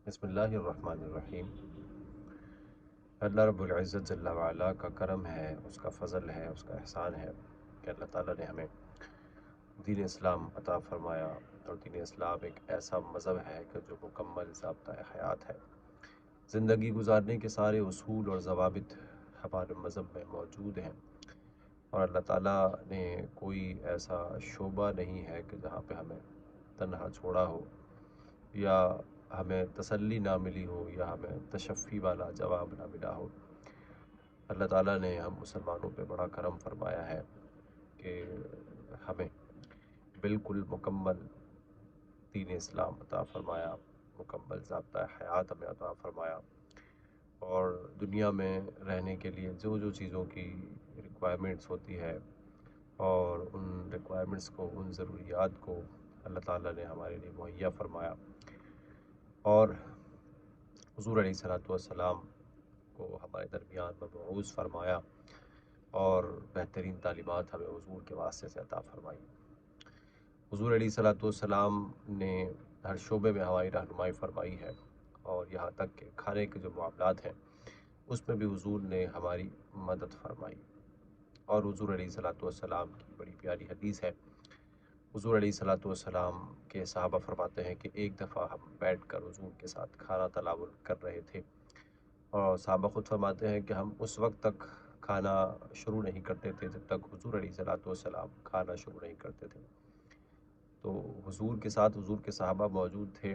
بسم اللہ الرحمن الرحیم۔ اللہ رب العزت جل وعلا کا کرم ہے، اس کا فضل ہے، اس کا احسان ہے کہ اللہ تعالیٰ نے ہمیں دین اسلام عطا فرمایا، اور دین اسلام ایک ایسا مذہب ہے کہ جو مکمل ضابطۂ حیات ہے۔ زندگی گزارنے کے سارے اصول اور ضوابط ہمارے مذہب میں موجود ہیں، اور اللہ تعالیٰ نے کوئی ایسا شعبہ نہیں ہے کہ جہاں پہ ہمیں تنہا چھوڑا ہو، یا ہمیں تسلی نہ ملی ہو، یا ہمیں تشفی والا جواب نہ ملا ہو۔ اللہ تعالیٰ نے ہم مسلمانوں پہ بڑا کرم فرمایا ہے کہ ہمیں بالکل مکمل دین اسلام عطا فرمایا، مکمل ضابطۂ حیات ہمیں عطا فرمایا، اور دنیا میں رہنے کے لیے جو جو چیزوں کی ریکوائرمنٹس ہوتی ہے، اور ان ریکوائرمنٹس کو، ان ضروریات کو اللہ تعالیٰ نے ہمارے لیے مہیا فرمایا، اور حضور علیہ الصلوۃ والسلام کو ہمارے درمیان مبعوث فرمایا، اور بہترین تعلیمات ہمیں حضور کے واسطے سے عطا فرمائی۔ حضور علیہ الصلوۃ والسلام نے ہر شعبے میں ہماری رہنمائی فرمائی ہے، اور یہاں تک کہ کھانے کے جو معاملات ہیں اس میں بھی حضور نے ہماری مدد فرمائی۔ اور حضور علیہ الصلوۃ والسلام کی بڑی پیاری حدیث ہے۔ حضور علیہ الصلوۃ والسلام کے صحابہ فرماتے ہیں کہ ایک دفعہ ہم بیٹھ کر حضور کے ساتھ کھانا تناول کر رہے تھے، اور صحابہ خود فرماتے ہیں کہ ہم اس وقت تک کھانا شروع نہیں کرتے تھے جب تک حضور علیہ الصلوۃ والسلام کھانا شروع نہیں کرتے تھے۔ تو حضور کے ساتھ حضور کے صحابہ موجود تھے،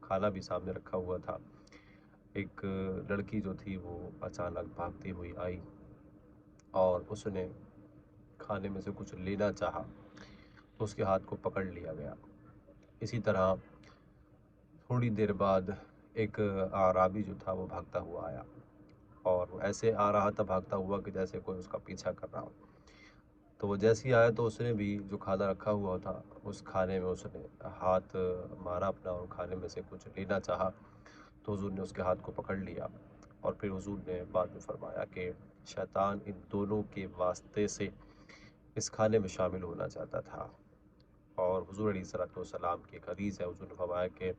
کھانا بھی سامنے رکھا ہوا تھا۔ ایک لڑکی جو تھی وہ اچانک بھاگتی ہوئی آئی، اور اس نے کھانے میں سے کچھ لینا چاہا تو اس کے ہاتھ کو پکڑ لیا گیا۔ اسی طرح تھوڑی دیر بعد ایک اعرابی جو تھا وہ بھاگتا ہوا آیا، اور وہ ایسے آ رہا تھا بھاگتا ہوا کہ جیسے کوئی اس کا پیچھا کر رہا ہو۔ تو وہ جیسے ہی آیا تو اس نے بھی جو کھانا رکھا ہوا تھا اس کھانے میں اس نے ہاتھ مارا اپنا، اور کھانے میں سے کچھ لینا چاہا تو حضور نے اس کے ہاتھ کو پکڑ لیا، اور پھر حضور نے بعد میں فرمایا کہ شیطان ان دونوں کے واسطے سے اس کھانے میں شامل ہونا چاہتا تھا۔ اور حضور علیہ الصلوۃ والسلام کی ایک حدیث ہے، حضور نے فرمایا کہ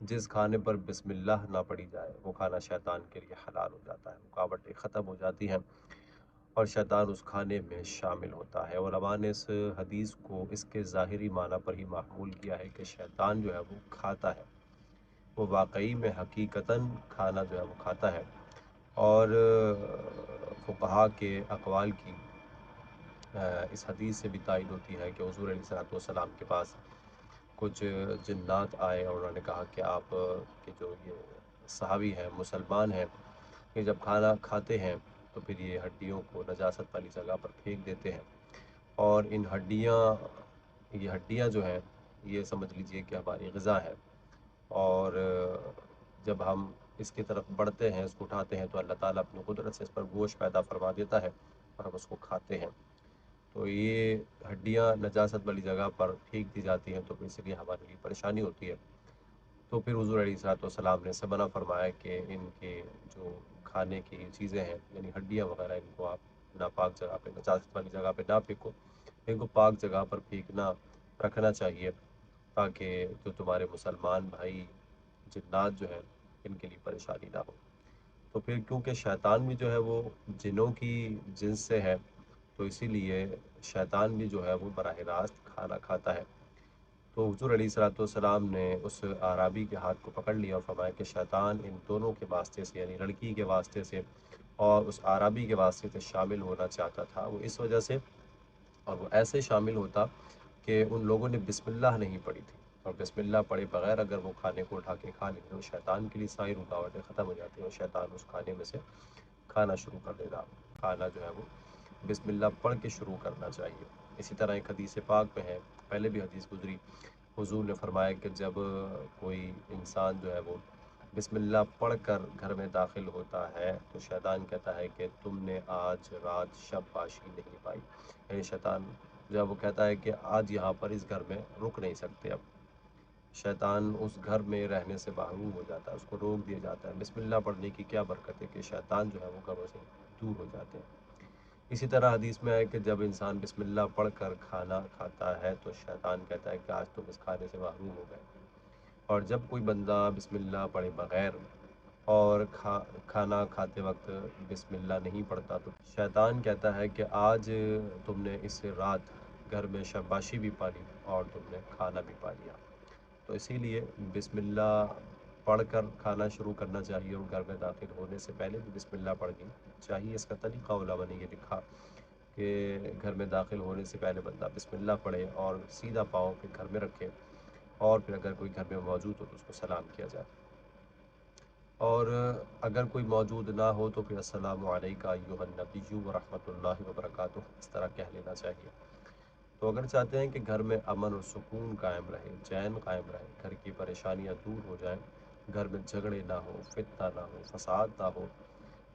جس کھانے پر بسم اللہ نہ پڑی جائے وہ کھانا شیطان کے لیے حلال ہو جاتا ہے، رکاوٹیں ختم ہو جاتی ہیں، اور شیطان اس کھانے میں شامل ہوتا ہے۔ اور علماء نے اس حدیث کو اس کے ظاہری معنی پر ہی محمول کیا ہے کہ شیطان جو ہے وہ کھاتا ہے، وہ واقعی میں حقیقتاً کھانا جو ہے وہ کھاتا ہے۔ اور فقہا کے اقوال کی اس حدیث سے بھی تائید ہوتی ہے کہ حضور علیہ الصلوۃ والسلام کے پاس کچھ جنات آئے، اور انہوں نے کہا کہ آپ کے جو یہ صحابی ہیں، مسلمان ہیں، کہ جب کھانا کھاتے ہیں تو پھر یہ ہڈیوں کو نجاست والی جگہ پر پھینک دیتے ہیں، اور ان یہ ہڈیاں جو ہیں یہ سمجھ لیجئے کہ ہماری غذا ہے، اور جب ہم اس کی طرف بڑھتے ہیں، اس کو اٹھاتے ہیں، تو اللہ تعالیٰ اپنی قدرت سے اس پر گوشت پیدا فرما دیتا ہے، اور ہم اس کو کھاتے ہیں۔ تو یہ ہڈیاں نجاست والی جگہ پر پھینک دی جاتی ہیں، تو اس لیے ہمارے لیے پریشانی ہوتی ہے۔ تو پھر حضور علیہ الصلوۃ والسلام نے سے منع فرمایا کہ ان کے جو کھانے کی چیزیں ہیں، یعنی ہڈیاں وغیرہ، ان کو آپ ناپاک جگہ پہ، نجاست والی جگہ پہ نہ پھینکو، ان کو پاک جگہ پر پھینکنا رکھنا چاہیے، تاکہ جو تمہارے مسلمان بھائی جنات جو ہیں ان کے لیے پریشانی نہ ہو۔ تو پھر کیونکہ شیطان بھی جو ہے وہ جنوں کی جنس سے ہے، تو اسی لیے شیطان بھی جو ہے وہ براہ راست کھانا کھاتا ہے۔ تو حضور علیہ الصلوۃ والسلام نے اس اعرابی کے ہاتھ کو پکڑ لیا اور فرمایا کہ شیطان ان دونوں کے واسطے سے، یعنی لڑکی کے واسطے سے اور اس اعرابی کے واسطے سے شامل ہونا چاہتا تھا۔ وہ اس وجہ سے، اور وہ ایسے شامل ہوتا کہ ان لوگوں نے بسم اللہ نہیں پڑھی تھی، اور بسم اللہ پڑھے بغیر اگر وہ کھانے کو اٹھا کے کھا لیں تو شیطان کے لیے ساری رکاوٹیں ختم ہو جاتی ہیں، اور شیطان اس کھانے میں سے کھانا شروع کر دے گا۔ کھانا جو ہے وہ بسم اللہ پڑھ کے شروع کرنا چاہیے۔ اسی طرح ایک حدیث پاک میں ہے، پہلے بھی حدیث گزری، حضور نے فرمایا کہ جب کوئی انسان جو ہے وہ بسم اللہ پڑھ کر گھر میں داخل ہوتا ہے تو شیطان کہتا ہے کہ تم نے آج رات شب باشی نہیں پائی، یعنی شیطان جب وہ کہتا ہے کہ آج یہاں پر اس گھر میں رک نہیں سکتے، اب شیطان اس گھر میں رہنے سے محروم ہو جاتا ہے، اس کو روک دیا جاتا ہے۔ بسم اللہ پڑھنے کی کیا برکت ہے کہ شیطان جو ہے وہ گھروں سے دور ہو جاتے ہیں۔ اسی طرح حدیث میں ہے کہ جب انسان بسم اللہ پڑھ کر کھانا کھاتا ہے تو شیطان کہتا ہے کہ آج تم اس کھانے سے محروم ہو گئے۔ اور جب کوئی بندہ بسم اللہ پڑھے بغیر اور کھانا کھاتے وقت بسم اللہ نہیں پڑھتا تو شیطان کہتا ہے کہ آج تم نے اس رات گھر میں شاباشی بھی پا لی اور تم نے کھانا بھی پا لیا۔ تو اسی لیے بسم اللہ پڑھ کر کھانا شروع کرنا چاہیے، اور گھر میں داخل ہونے سے پہلے بھی بسم اللہ پڑھنی چاہیے۔ اس کا طریقہ علماء نے یہ لکھا کہ گھر میں داخل ہونے سے پہلے بندہ بسم اللہ پڑھے اور سیدھا پاؤں پہ گھر میں رکھے، اور پھر اگر کوئی گھر میں موجود ہو تو اس کو سلام کیا جائے، اور اگر کوئی موجود نہ ہو تو پھر السلام علیکہ ایھا النبی ورحمۃ اللہ وبرکاتہ اس طرح کہہ لینا چاہیے۔ تو اگر چاہتے ہیں کہ گھر میں امن اور سکون قائم رہے، چین قائم رہے، گھر کی پریشانیاں دور ہو جائیں، گھر میں جھگڑے نہ ہو، فتنہ نہ ہو، فساد نہ ہو،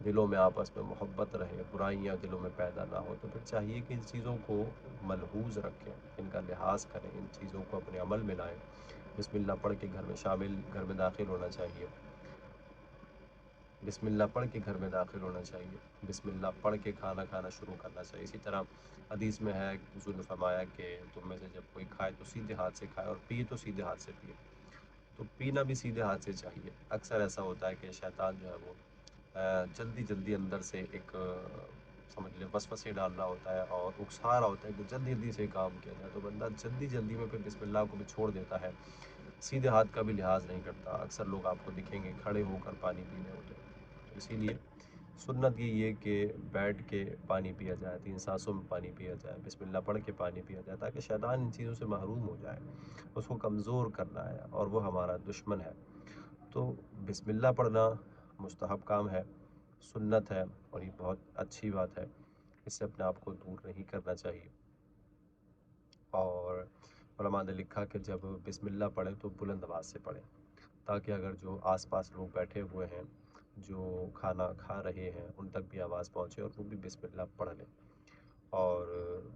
دلوں میں آپس میں محبت رہے، برائیاں دلوں میں پیدا نہ ہو، تو پھر چاہیے کہ ان چیزوں کو ملحوظ رکھیں، ان کا لحاظ کریں، ان چیزوں کو اپنے عمل میں لائیں۔ بسم اللہ پڑھ کے گھر میں داخل ہونا چاہیے، بسم اللہ پڑھ کے گھر میں داخل ہونا چاہیے، بسم اللہ پڑھ کے کھانا کھانا شروع کرنا چاہیے۔ اسی طرح حدیث میں ہے، حضور نے فرمایا کہ تم میں سے جب کوئی کھائے تو سیدھے ہاتھ سے کھائے، اور پیے تو سیدھے ہاتھ سے پیے۔ تو پینا بھی سیدھے ہاتھ سے چاہیے۔ اکثر ایسا ہوتا ہے کہ شیطان جو ہے وہ جلدی جلدی اندر سے ایک سمجھ لیں وسوسے ڈال رہا ہوتا ہے اور اکسا رہا ہوتا ہے کہ جلدی جلدی سے کام کیا جائے، تو بندہ جلدی جلدی میں پھر بسم اللہ کو بھی چھوڑ دیتا ہے، سیدھے ہاتھ کا بھی لحاظ نہیں کرتا۔ اکثر لوگ آپ کو دکھیں گے کھڑے ہو کر پانی پی رہے ہوتے ہیں۔ تو اسی لیے سنت یہ کہ بیٹھ کے پانی پیا جائے، 3 سانسوں میں پانی پیا جائے، بسم اللہ پڑھ کے پانی پیا جائے، تاکہ شیطان ان چیزوں سے محروم ہو جائے۔ اس کو کمزور کرنا ہے اور وہ ہمارا دشمن ہے۔ تو بسم اللہ پڑھنا مستحب کام ہے، سنت ہے، اور یہ بہت اچھی بات ہے، اس سے اپنے آپ کو دور نہیں کرنا چاہیے۔ اور علماء نے لکھا کہ جب بسم اللہ پڑھیں تو بلند آواز سے پڑھیں، تاکہ اگر جو آس پاس لوگ بیٹھے ہوئے ہیں جو کھانا کھا رہے ہیں ان تک بھی آواز پہنچے اور وہ بھی بسم اللہ پڑھ لیں۔ اور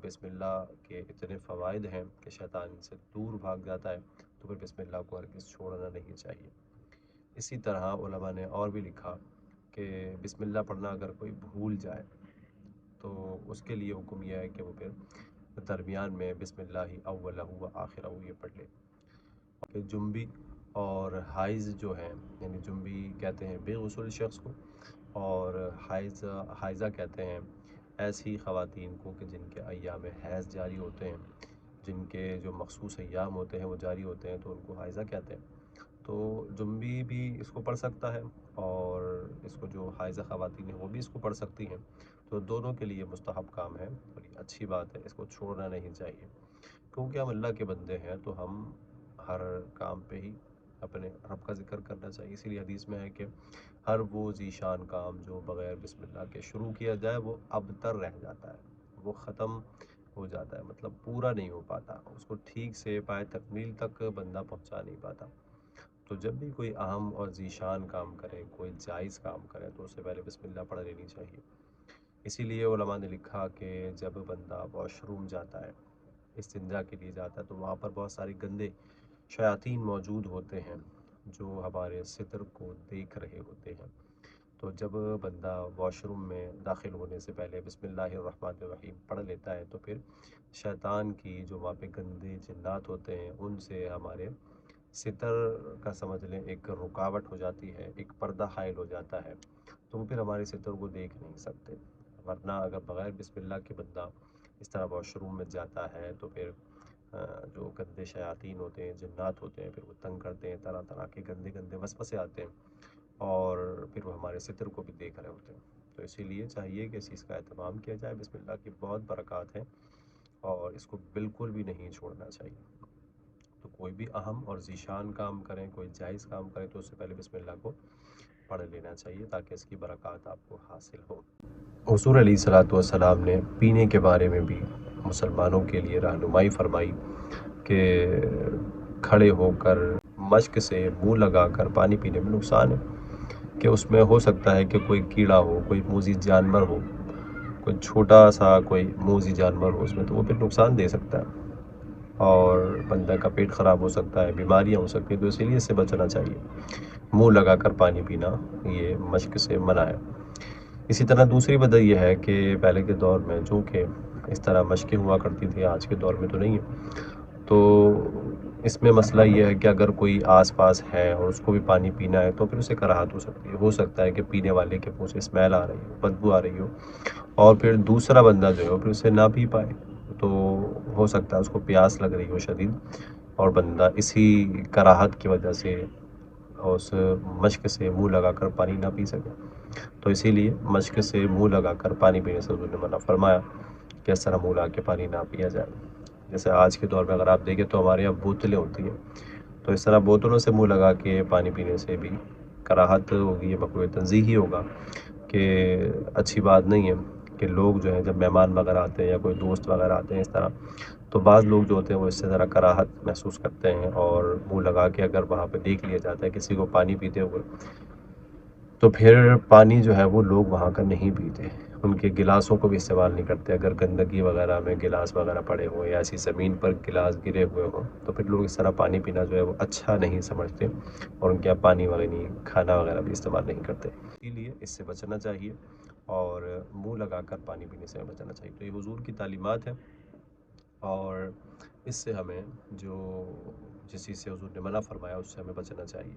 بسم اللہ کے اتنے فوائد ہیں کہ شیطان ان سے دور بھاگ جاتا ہے، تو پھر بسم اللہ کو ہرگز چھوڑنا نہیں چاہیے۔ اسی طرح علماء نے اور بھی لکھا کہ بسم اللہ پڑھنا اگر کوئی بھول جائے تو اس کے لیے حکم یہ ہے کہ وہ پھر درمیان میں بسم اللہ اولہ و آخرہ یہ پڑھ لے۔ کہ جنبی اور حائض جو ہیں، یعنی جنبی کہتے ہیں بے غسل شخص کو، اور حائضہ کہتے ہیں ایسی خواتین کو کہ جن کے ایام حیض جاری ہوتے ہیں، جن کے جو مخصوص ایام ہوتے ہیں وہ جاری ہوتے ہیں، تو ان کو حائضہ کہتے ہیں۔ تو جنبی بھی اس کو پڑھ سکتا ہے، اور اس کو جو حائضہ خواتین ہیں وہ بھی اس کو پڑھ سکتی ہیں، تو دونوں کے لیے مستحب کام ہے اور یہ اچھی بات ہے، اس کو چھوڑنا نہیں چاہیے، کیونکہ ہم اللہ کے بندے ہیں تو ہم ہر کام پہ ہی اپنے رب کا ذکر کرنا چاہیے۔ اسی لیے حدیث میں ہے کہ ہر وہ ذیشان کام جو بغیر بسم اللہ کے شروع کیا جائے وہ ابتر رہ جاتا ہے، وہ ختم ہو جاتا ہے، مطلب پورا نہیں ہو پاتا، اس کو ٹھیک سے پائے تکمیل تک بندہ پہنچا نہیں پاتا۔ تو جب بھی کوئی اہم اور ذیشان کام کرے، کوئی جائز کام کرے، تو اس سے پہلے بسم اللہ پڑھ لینی چاہیے۔ اسی لیے علماء نے لکھا کہ جب بندہ واش روم جاتا ہے، استنجا کے لیے جاتا ہے، تو وہاں پر بہت سارے گندے شیاطین موجود ہوتے ہیں جو ہمارے ستر کو دیکھ رہے ہوتے ہیں۔ تو جب بندہ واش روم میں داخل ہونے سے پہلے بسم اللہ الرحمن الرحیم پڑھ لیتا ہے، تو پھر شیطان کی جو وہاں پہ گندے جنات ہوتے ہیں ان سے ہمارے ستر کا سمجھ لیں ایک رکاوٹ ہو جاتی ہے، ایک پردہ حائل ہو جاتا ہے، تو وہ پھر ہمارے ستر کو دیکھ نہیں سکتے۔ ورنہ اگر بغیر بسم اللہ کے بندہ اس طرح واش روم میں جاتا ہے تو پھر جو گندے شیاطین ہوتے ہیں، جنات ہوتے ہیں، پھر وہ تنگ کرتے ہیں، طرح طرح کے گندے گندے وسوسے آتے ہیں، اور پھر وہ ہمارے ستر کو بھی دیکھ رہے ہوتے ہیں۔ تو اسی لیے چاہیے کہ اس چیز کا اہتمام کیا جائے۔ بسم اللہ کی بہت برکات ہیں اور اس کو بالکل بھی نہیں چھوڑنا چاہیے۔ تو کوئی بھی اہم اور ذیشان کام کریں، کوئی جائز کام کریں، تو اس سے پہلے بسم اللہ کو پڑھ لینا چاہیے تاکہ اس کی برکات آپ کو حاصل ہو۔ حضور علیہ الصلوۃ والسلام نے پینے کے بارے میں بھی مسلمانوں کے لیے رہنمائی فرمائی کہ کھڑے ہو کر مشک سے منہ لگا کر پانی پینے میں نقصان ہے، کہ اس میں ہو سکتا ہے کہ کوئی کیڑا ہو، کوئی موذی جانور ہو، کوئی چھوٹا سا کوئی موذی جانور ہو اس میں، تو وہ پھر نقصان دے سکتا ہے اور بندہ کا پیٹ خراب ہو سکتا ہے، بیماریاں ہو سکتی ہیں، تو اسی لیے اس سے بچنا چاہیے۔ منہ لگا کر پانی پینا یہ مشک سے منع ہے۔ اسی طرح دوسری وجہ یہ ہے کہ پہلے کے دور میں چونکہ اس طرح مشقیں ہوا کرتی تھی، آج کے دور میں تو نہیں ہے، تو اس میں مسئلہ یہ ہے کہ اگر کوئی آس پاس ہے اور اس کو بھی پانی پینا ہے تو پھر اسے کراہت ہو سکتا ہے کہ پینے والے کے منہ سے اسمیل آ رہی ہو، بدبو آ رہی ہو، اور پھر دوسرا بندہ جو ہے پھر اسے نہ پی پائے، تو ہو سکتا ہے اس کو پیاس لگ رہی ہو شدید، اور بندہ اسی کراہت کی وجہ سے اس مشک سے منہ لگا کر پانی نہ پی سکے، تو اسی لیے مشک سے منہ لگا کر پانی پینے سے حضور نے منع فرمایا کہ اس طرح منہ لگا کے پانی نہ پیا جائے۔ جیسے آج کے دور میں اگر آپ دیکھیں تو ہمارے یہاں بوتلیں ہوتی ہیں، تو اس طرح بوتلوں سے منہ لگا کے پانی پینے سے بھی کراہت ہوگی، یہ مقروء تنزیہی ہوگا کہ اچھی بات نہیں ہے کہ لوگ جو ہیں جب مہمان وغیرہ آتے ہیں یا کوئی دوست وغیرہ آتے ہیں اس طرح، تو بعض لوگ جو ہوتے ہیں وہ اس سے ذرا کراہت محسوس کرتے ہیں، اور منہ لگا کے اگر وہاں پہ دیکھ لیا جاتا ہے کسی کو پانی پیتے ہوئے، تو پھر پانی جو ہے وہ لوگ وہاں کا نہیں پیتے، ان کے گلاسوں کو بھی استعمال نہیں کرتے۔ اگر گندگی وغیرہ میں گلاس وغیرہ پڑے ہوئے یا ایسی زمین پر گلاس گرے ہوئے ہوں تو پھر لوگ اس طرح پانی پینا جو ہے وہ اچھا نہیں سمجھتے، اور ان کے یہاں پانی وغیرہ کھانا وغیرہ بھی استعمال نہیں کرتے، اسی لیے اس سے بچنا چاہیے، اور منہ لگا کر پانی پینے سے بچنا چاہیے۔ تو یہ حضور کی تعلیمات ہیں، اور اس سے ہمیں جو جس چیز سے حضور نے منع فرمایا اس سے ہمیں بچنا چاہیے۔